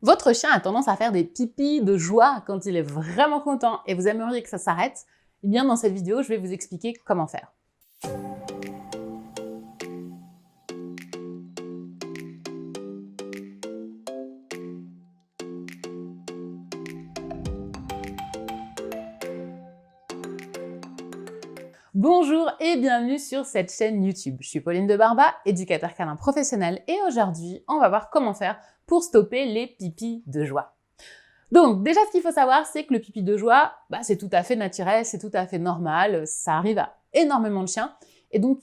Votre chien a tendance à faire des pipis de joie quand il est vraiment content et vous aimeriez que ça s'arrête. Eh bien, dans cette vidéo, je vais vous expliquer comment faire. Bonjour et bienvenue sur cette chaîne YouTube. Je suis Pauline de Barba, éducateur canin professionnel et aujourd'hui, on va voir comment faire pour stopper les pipis de joie. Donc déjà, ce qu'il faut savoir, c'est que le pipi de joie, c'est tout à fait naturel, c'est tout à fait normal, ça arrive à énormément de chiens et donc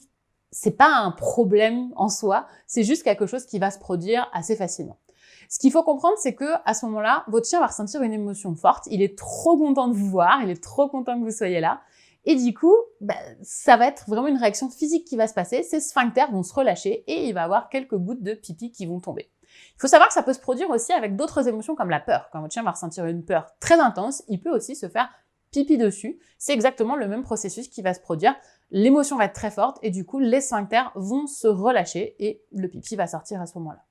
c'est pas un problème en soi, c'est juste quelque chose qui va se produire assez facilement. Ce qu'il faut comprendre, c'est que à ce moment-là, votre chien va ressentir une émotion forte, il est trop content de vous voir, il est trop content que vous soyez là. Et du coup, ça va être vraiment une réaction physique qui va se passer, ses sphincters vont se relâcher et il va avoir quelques gouttes de pipi qui vont tomber. Il faut savoir que ça peut se produire aussi avec d'autres émotions comme la peur. Quand votre chien va ressentir une peur très intense, il peut aussi se faire pipi dessus. C'est exactement le même processus qui va se produire. L'émotion va être très forte et du coup, les sphincters vont se relâcher et le pipi va sortir à ce moment-là.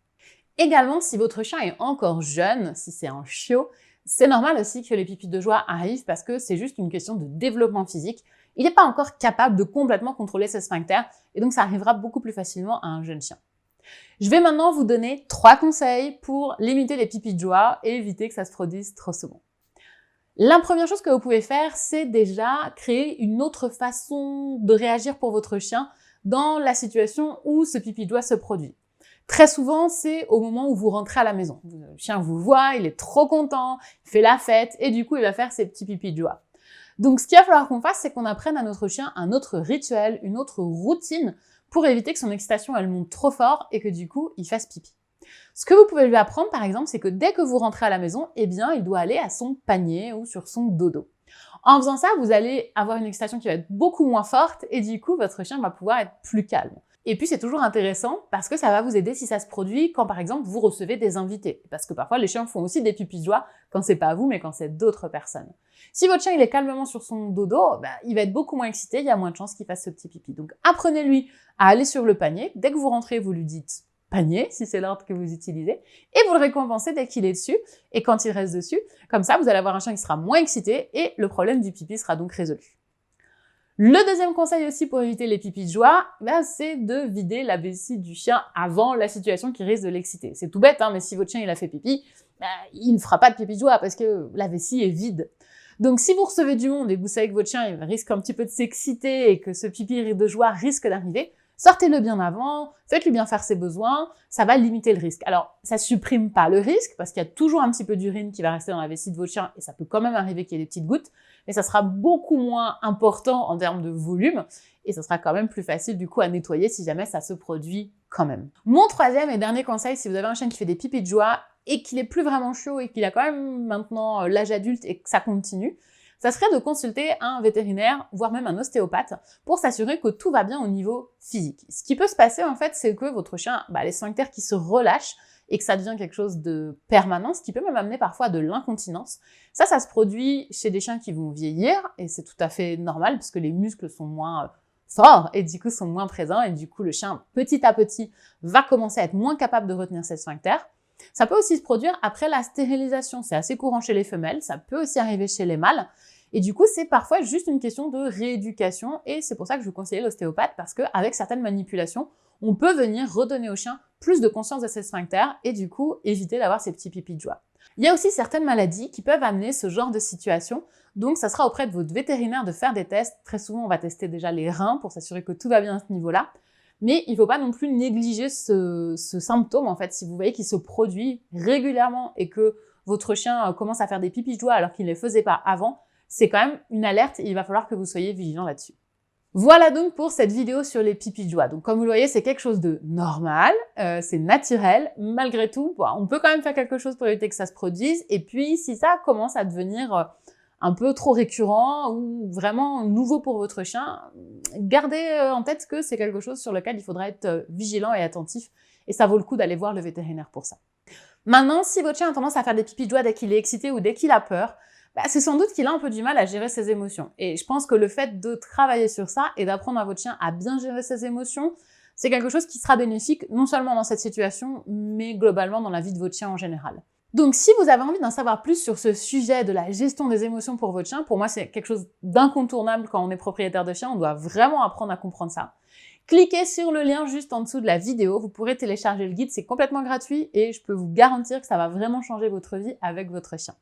Également, si votre chien est encore jeune, si c'est un chiot, c'est normal aussi que les pipis de joie arrivent parce que c'est juste une question de développement physique. Il n'est pas encore capable de complètement contrôler ses sphincters et donc ça arrivera beaucoup plus facilement à un jeune chien. Je vais maintenant vous donner 3 conseils pour limiter les pipis de joie et éviter que ça se produise trop souvent. La première chose que vous pouvez faire, c'est déjà créer une autre façon de réagir pour votre chien dans la situation où ce pipi de joie se produit. Très souvent, c'est au moment où vous rentrez à la maison. Le chien vous voit, il est trop content, il fait la fête et du coup, il va faire ses petits pipis de joie. Donc, ce qu'il va falloir qu'on fasse, c'est qu'on apprenne à notre chien un autre rituel, une autre routine pour éviter que son excitation, elle monte trop fort et que du coup, il fasse pipi. Ce que vous pouvez lui apprendre, par exemple, c'est que dès que vous rentrez à la maison, eh bien, il doit aller à son panier ou sur son dodo. En faisant ça, vous allez avoir une excitation qui va être beaucoup moins forte et du coup, votre chien va pouvoir être plus calme. Et puis, c'est toujours intéressant parce que ça va vous aider si ça se produit quand, par exemple, vous recevez des invités. Parce que parfois, les chiens font aussi des pipis de joie quand c'est pas vous, mais quand c'est d'autres personnes. Si votre chien, il est calmement sur son dodo, il va être beaucoup moins excité, il y a moins de chances qu'il fasse ce petit pipi. Donc, apprenez-lui à aller sur le panier. Dès que vous rentrez, vous lui dites panier, si c'est l'ordre que vous utilisez, et vous le récompensez dès qu'il est dessus, et quand il reste dessus. Comme ça, vous allez avoir un chien qui sera moins excité, et le problème du pipi sera donc résolu. Le deuxième conseil aussi pour éviter les pipis de joie, c'est de vider la vessie du chien avant la situation qui risque de l'exciter. C'est tout bête, mais si votre chien il a fait pipi, il ne fera pas de pipi de joie parce que la vessie est vide. Donc si vous recevez du monde et que vous savez que votre chien il risque un petit peu de s'exciter et que ce pipi de joie risque d'arriver, sortez-le bien avant, faites-lui bien faire ses besoins, ça va limiter le risque. Alors, ça supprime pas le risque, parce qu'il y a toujours un petit peu d'urine qui va rester dans la vessie de votre chien, et ça peut quand même arriver qu'il y ait des petites gouttes, mais ça sera beaucoup moins important en termes de volume, et ça sera quand même plus facile du coup à nettoyer si jamais ça se produit quand même. Mon troisième et dernier conseil, si vous avez un chien qui fait des pipis de joie, et qu'il est plus vraiment chaud, et qu'il a quand même maintenant l'âge adulte, et que ça continue, ça serait de consulter un vétérinaire, voire même un ostéopathe, pour s'assurer que tout va bien au niveau physique. Ce qui peut se passer, en fait, c'est que votre chien, les sphincters qui se relâchent et que ça devient quelque chose de permanent, ce qui peut même amener parfois à de l'incontinence. Ça se produit chez des chiens qui vont vieillir, et c'est tout à fait normal, parce que les muscles sont moins forts, et du coup sont moins présents, et du coup le chien, petit à petit, va commencer à être moins capable de retenir ses sphincters. Ça peut aussi se produire après la stérilisation. C'est assez courant chez les femelles, ça peut aussi arriver chez les mâles. Et du coup, c'est parfois juste une question de rééducation et c'est pour ça que je vous conseille l'ostéopathe parce qu'avec certaines manipulations, on peut venir redonner au chien plus de conscience de ses sphincters et du coup, éviter d'avoir ces petits pipis de joie. Il y a aussi certaines maladies qui peuvent amener ce genre de situation. Donc, ça sera auprès de votre vétérinaire de faire des tests. Très souvent, on va tester déjà les reins pour s'assurer que tout va bien à ce niveau-là. Mais il ne faut pas non plus négliger ce symptôme, en fait, si vous voyez qu'il se produit régulièrement et que votre chien commence à faire des pipis de joie alors qu'il ne les faisait pas avant, c'est quand même une alerte et il va falloir que vous soyez vigilant là-dessus. Voilà donc pour cette vidéo sur les pipis de joie. Donc comme vous le voyez, c'est quelque chose de normal, c'est naturel. Malgré tout, on peut quand même faire quelque chose pour éviter que ça se produise. Et puis si ça commence à devenir un peu trop récurrent ou vraiment nouveau pour votre chien, gardez en tête que c'est quelque chose sur lequel il faudra être vigilant et attentif. Et ça vaut le coup d'aller voir le vétérinaire pour ça. Maintenant, si votre chien a tendance à faire des pipis de joie dès qu'il est excité ou dès qu'il a peur, c'est sans doute qu'il a un peu du mal à gérer ses émotions. Et je pense que le fait de travailler sur ça et d'apprendre à votre chien à bien gérer ses émotions, c'est quelque chose qui sera bénéfique non seulement dans cette situation, mais globalement dans la vie de votre chien en général. Donc si vous avez envie d'en savoir plus sur ce sujet de la gestion des émotions pour votre chien, pour moi c'est quelque chose d'incontournable quand on est propriétaire de chien, on doit vraiment apprendre à comprendre ça. Cliquez sur le lien juste en dessous de la vidéo, vous pourrez télécharger le guide, c'est complètement gratuit et je peux vous garantir que ça va vraiment changer votre vie avec votre chien.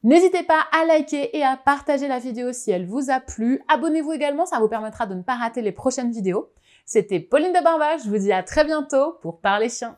N'hésitez pas à liker et à partager la vidéo si elle vous a plu. Abonnez-vous également, ça vous permettra de ne pas rater les prochaines vidéos. C'était Pauline de Barba, je vous dis à très bientôt pour Parler Chien.